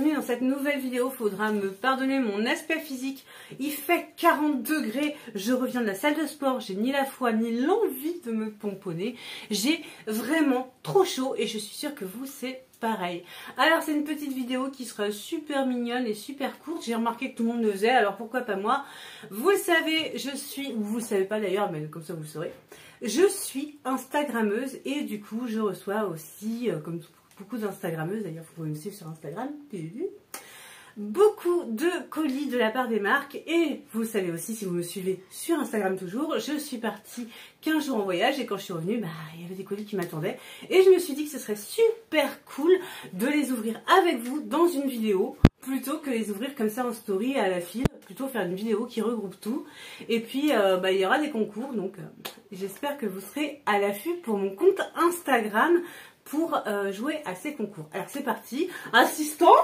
bienvenue dans cette nouvelle vidéo. Faudra me pardonner mon aspect physique. Il fait 40 degrés, je reviens de la salle de sport, j'ai ni la foi ni l'envie de me pomponner. J'ai vraiment trop chaud et je suis sûre que vous c'est pareil. Alors c'est une petite vidéo qui sera super mignonne et super courte. J'ai remarqué que tout le monde le faisait, alors pourquoi pas moi. Vous le savez, je suis, ou vous le savez pas d'ailleurs, mais comme ça vous le saurez. Je suis Instagrammeuse et du coup je reçois aussi, comme beaucoup d'Instagrammeuses, d'ailleurs vous pouvez me suivre sur Instagram, beaucoup de colis de la part des marques. Et vous le savez aussi si vous me suivez sur Instagram toujours, je suis partie 15 jours en voyage et quand je suis revenue, il y avait des colis qui m'attendaient. Et je me suis dit que ce serait super cool de les ouvrir avec vous dans une vidéo, plutôt que les ouvrir comme ça en story à la file, plutôt faire une vidéo qui regroupe tout. Et puis il y aura des concours, donc j'espère que vous serez à l'affût pour mon compte Instagram pour jouer à ces concours. Alors c'est parti, assistant.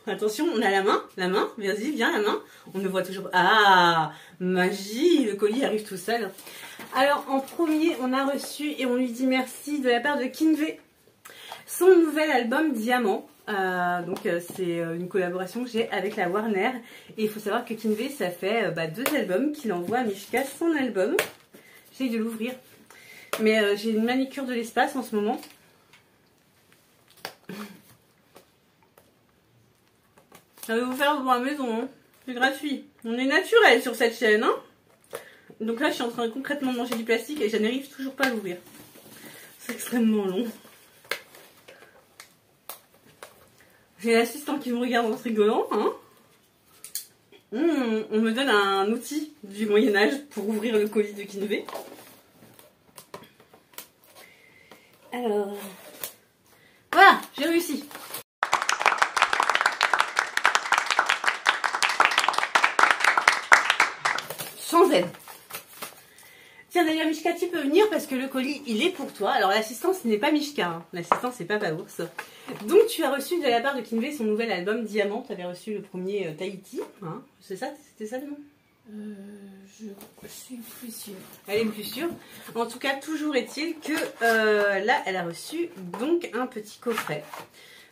Attention, on a la main, vas-y, viens la main. On ne voit toujours. Ah, magie, le colis arrive tout seul. Alors en premier, on a reçu et on lui dit merci de la part de Kinvé, son nouvel album Diamant. C'est une collaboration que j'ai avec la Warner. Et il faut savoir que Kinvé, ça fait 2 albums qu'il envoie à Mishka, son album. J'essaye de l'ouvrir. Mais j'ai une manicure de l'espace en ce moment. Ça va vous faire dans la maison, hein. C'est gratuit. On est naturel sur cette chaîne, hein. Donc là, je suis en train de concrètement manger du plastique et je n'arrive toujours pas à l'ouvrir. C'est extrêmement long. J'ai l'assistant qui me regarde en rigolant, hein. On me donne un outil du Moyen-Âge pour ouvrir le colis de Kinvé. Alors, voilà, j'ai réussi. Sans aide. Tiens d'ailleurs Mishka, tu peux venir parce que le colis il est pour toi. Alors l'assistant ce n'est pas Mishka, hein. L'assistant c'est Papa Ours. Donc tu as reçu de la part de Kinvé son nouvel album Diamant. Tu avais reçu le premier Tahiti, hein. C'est ça, c'était ça le nom? Je suis plus sûre. Elle est plus sûre. En tout cas, toujours est-il que là, elle a reçu donc un petit coffret.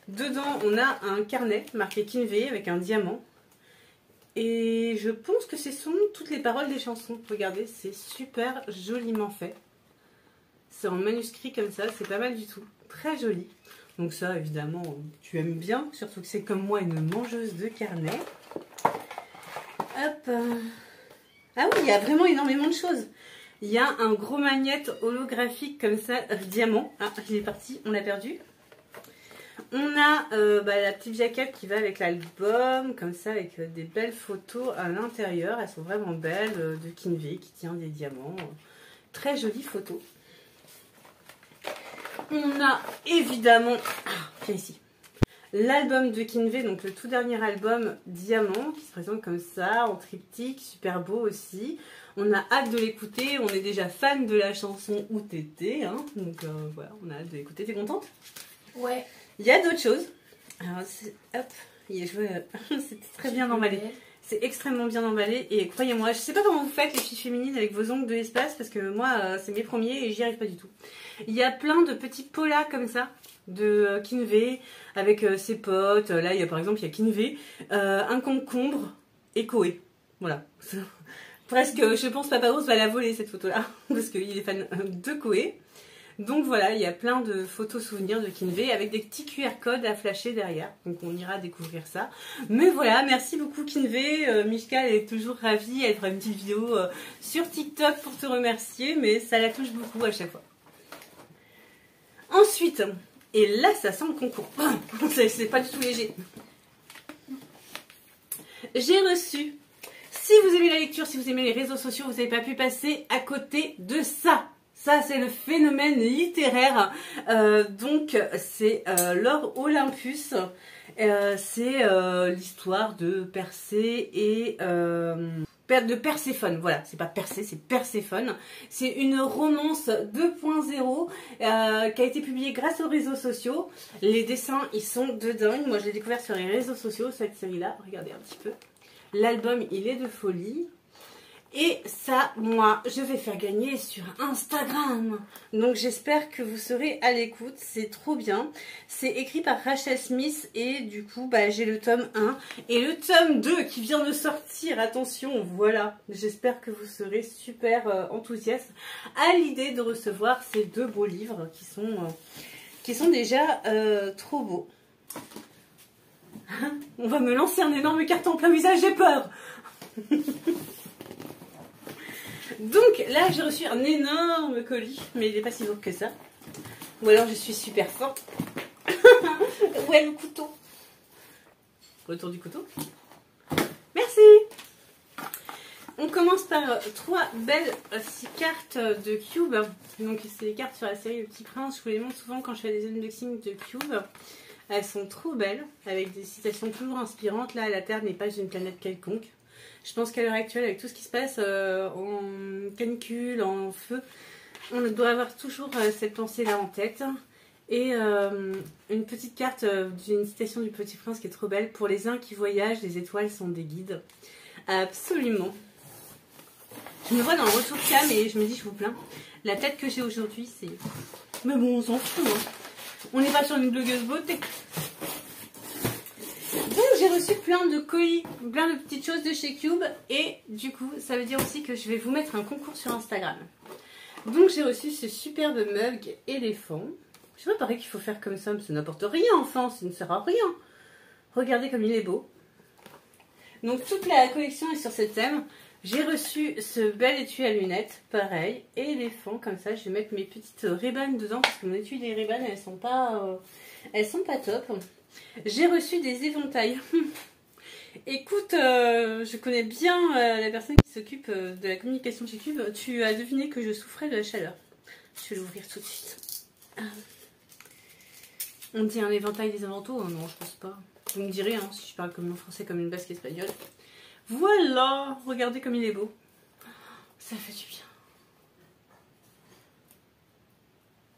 Dedans, on a un carnet marqué Kinvé avec un diamant. Et je pense que ce sont toutes les paroles des chansons. Regardez, c'est super joliment fait. C'est en manuscrit comme ça, c'est pas mal du tout. Très joli. Donc ça, évidemment, tu aimes bien. Surtout que c'est comme moi une mangeuse de carnet. Hop. Ah oui, il y a vraiment énormément de choses. Il y a un gros magnète holographique comme ça, diamant. Ah, il est parti, on l'a perdu. On a la petite jaquette qui va avec l'album, comme ça, avec des belles photos à l'intérieur. Elles sont vraiment belles, de Kinvé qui tient des diamants. Très jolies photos. On a évidemment, viens ici, l'album de Kinvé, donc le tout dernier album Diamant, qui se présente comme ça, en triptyque, super beau aussi. On a hâte de l'écouter, on est déjà fan de la chanson Où t'étais, hein. Donc voilà, on a hâte de l'écouter. T'es contente? Ouais. Il y a d'autres choses. Alors, hop, c'est très bien emballé. C'est extrêmement bien emballé et croyez-moi, je sais pas comment vous faites les filles féminines avec vos ongles de l'espace parce que moi, c'est mes premiers et j'y arrive pas du tout. Il y a plein de petits polas comme ça de Kinvé avec ses potes. Là, il y a par exemple, il y a Kinvé, un concombre et Koé. Voilà. Presque, je pense Papa Rose va la voler cette photo-là parce qu'il est fan de Koé. Donc voilà, il y a plein de photos souvenirs de Kinvé avec des petits QR codes à flasher derrière. Donc on ira découvrir ça. Mais voilà, merci beaucoup Kinvé. Mishka elle est toujours ravie. Elle fera une petite vidéo sur TikTok pour te remercier. Mais ça la touche beaucoup à chaque fois. Ensuite, et là ça sent le concours. C'est pas du tout léger. J'ai reçu, si vous aimez la lecture, si vous aimez les réseaux sociaux, vous n'avez pas pu passer à côté de ça. Ça, c'est le phénomène littéraire. Donc, c'est l'or Olympus. C'est l'histoire de Persée et de Perséphone. Voilà, c'est pas Persée, c'est Perséphone. C'est une romance 2.0 qui a été publiée grâce aux réseaux sociaux. Les dessins, ils sont de dingue. Moi, je l'ai découvert sur les réseaux sociaux, cette série-là. Regardez un petit peu. L'album, il est de folie. Et ça, moi, je vais faire gagner sur Instagram. Donc j'espère que vous serez à l'écoute. C'est trop bien. C'est écrit par Rachel Smith et du coup, bah, j'ai le tome 1 et le tome 2 qui vient de sortir. Attention, voilà. J'espère que vous serez super enthousiaste à l'idée de recevoir ces deux beaux livres qui sont déjà trop beaux. On va me lancer un énorme carton en plein visage, j'ai peur. Donc là j'ai reçu un énorme colis, mais il n'est pas si lourd que ça. Ou alors je suis super forte. Où est le couteau? Retour du couteau. Merci. On commence par 3 belles cartes de Cube. Donc c'est les cartes sur la série Le Petit Prince. Je vous les montre souvent quand je fais des unboxings de Cube. Elles sont trop belles, avec des citations toujours inspirantes. Là, la Terre n'est pas une planète quelconque. Je pense qu'à l'heure actuelle, avec tout ce qui se passe en canicule, en feu, on doit avoir toujours cette pensée-là en tête. Et une petite carte d'une citation du Petit Prince qui est trop belle. Pour les uns qui voyagent, les étoiles sont des guides. Absolument. Je me vois dans le retour cam et je me dis, je vous plains. La tête que j'ai aujourd'hui, c'est... Mais bon, on s'en fout, hein. On n'est pas sur une blogueuse beauté. Donc j'ai reçu plein de colis, plein de petites choses de chez Cube. Et du coup, ça veut dire aussi que je vais vous mettre un concours sur Instagram. Donc j'ai reçu ce superbe mug éléphant. Je sais pas, pareil qu'il faut faire comme ça, mais ça n'apporte rien enfin, ça ne sert à rien. Regardez comme il est beau. Donc toute la collection est sur ce thème. J'ai reçu ce bel étui à lunettes, pareil, et éléphant, comme ça, je vais mettre mes petites Ray-Ban dedans, parce que mon étui des Ray-Ban, elles sont pas top. J'ai reçu des éventails. Écoute, je connais bien la personne qui s'occupe de la communication chez Cube. Tu as deviné que je souffrais de la chaleur. Je vais l'ouvrir tout de suite. On dit un éventail des inventaux? Non, je pense pas. Vous me direz, hein, si je parle comme en français comme une basque espagnole. Voilà, regardez comme il est beau. Ça fait du bien.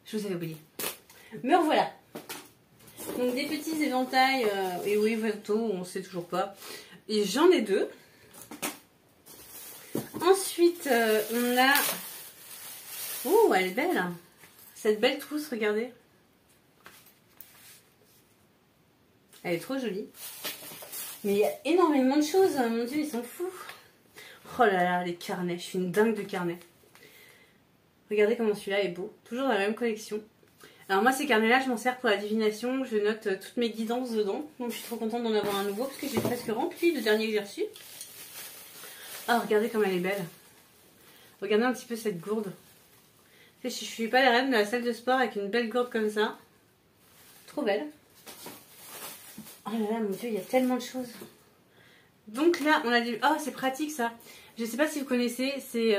Je vous avais oublié. Me revoilà. Donc des petits éventails, et oui, Verto, on sait toujours pas. Et j'en ai 2. Ensuite, on a... Oh, elle est belle. Cette belle trousse, regardez. Elle est trop jolie. Mais il y a énormément de choses, mon Dieu, ils sont fous. Oh là là, les carnets, je suis une dingue de carnets. Regardez comment celui-là est beau, toujours dans la même collection. Alors moi, ces carnets-là, je m'en sers pour la divination, je note toutes mes guidances dedans. Donc je suis trop contente d'en avoir un nouveau, parce que j'ai presque rempli le dernier que j'ai reçu. Oh, regardez comme elle est belle. Regardez un petit peu cette gourde. Je suis pas la reine de la salle de sport avec une belle gourde comme ça. Trop belle. Oh là là, mon Dieu, il y a tellement de choses. Donc là, on a dit... Oh, c'est pratique ça. Je sais pas si vous connaissez, c'est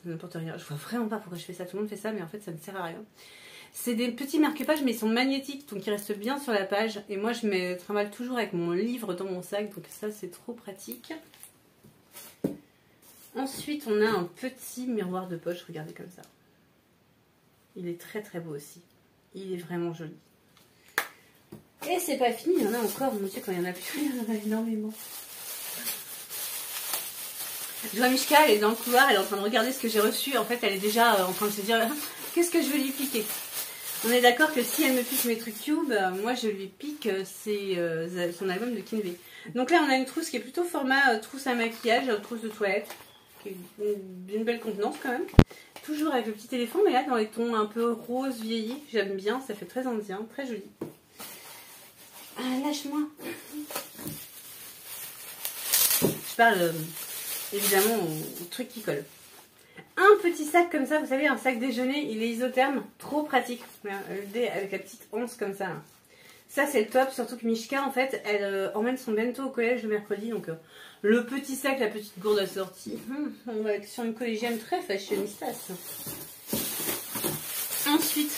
n'importe rien. Je vois vraiment pas pourquoi je fais ça. Tout le monde fait ça, mais en fait, ça ne sert à rien. C'est des petits marque-pages, mais ils sont magnétiques, donc ils restent bien sur la page. Et moi, je me trimballe toujours avec mon livre dans mon sac, donc ça, c'est trop pratique. Ensuite, on a un petit miroir de poche, regardez comme ça. Il est très très beau aussi. Il est vraiment joli. Et c'est pas fini, il y en a encore. Mon Dieu, quand il y en a plus, il y en a énormément. Je vois Mishka, elle est dans le couloir, elle est en train de regarder ce que j'ai reçu. En fait, elle est déjà en train de se dire qu'est-ce que je vais lui piquer. On est d'accord que si elle me pique mes trucs Cube, moi je lui pique son album de Kinvey. Donc là, on a une trousse qui est plutôt format trousse à maquillage, trousse de toilette, qui est d'une belle contenance quand même. Toujours avec le petit éléphant, mais là dans les tons un peu rose vieillis. J'aime bien, ça fait très indien, très joli. Ah, lâche-moi. Je parle évidemment au truc qui colle. Un petit sac comme ça, vous savez, un sac déjeuner, il est isotherme, trop pratique. Avec la petite anse comme ça. Là. Ça c'est le top, surtout que Mishka en fait, elle emmène son bento au collège le mercredi. Donc le petit sac, la petite gourde assortie. On va être sur une collégienne très fashionistas. Ensuite,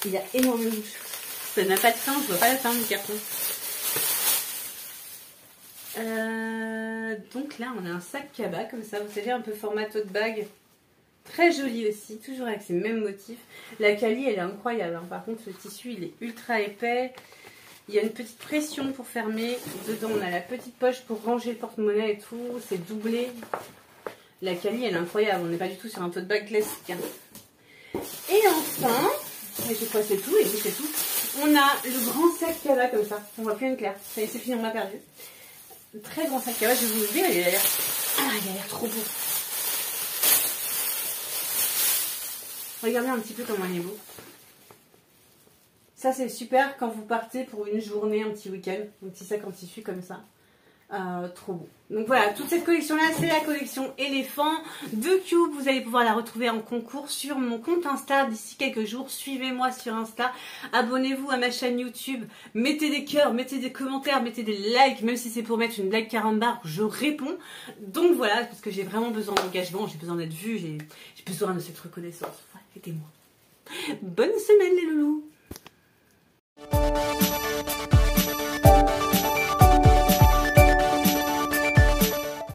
il y a énormément de choses. Ça n'a pas de fin, je vois pas la fin du carton. Donc là, on a un sac cabas comme ça, vous savez, un peu format tote bag. Très joli aussi, toujours avec ces mêmes motifs. La quali, elle est incroyable. Hein. Par contre, le tissu, il est ultra épais. Il y a une petite pression pour fermer. Dedans, on a la petite poche pour ranger le porte-monnaie et tout. C'est doublé. La quali, elle est incroyable. On n'est pas du tout sur un tote bag classique. Et enfin, et je crois que c'est tout, et oui, c'est tout. On a le grand sac Cava comme ça. On voit plus une claire. Ça y est, c'est fini, on m'a perdu. Très grand sac Cava, je vais vous l'ouvrir. Il a l'air trop beau. Regardez un petit peu comment il est beau. Ça, c'est super quand vous partez pour une journée, un petit week-end. Un petit sac en tissu comme ça. Trop beau. Donc voilà, toute cette collection là, c'est la collection éléphant de Cube. Vous allez pouvoir la retrouver en concours sur mon compte Insta d'ici quelques jours. Suivez-moi sur Insta, abonnez-vous à ma chaîne YouTube, mettez des cœurs, mettez des commentaires, mettez des likes, même si c'est pour mettre une blague carambar, je réponds. Donc voilà, parce que j'ai vraiment besoin d'engagement, j'ai besoin d'être vue, j'ai besoin de cette reconnaissance. Voilà, aidez-moi. Bonne semaine les loulous.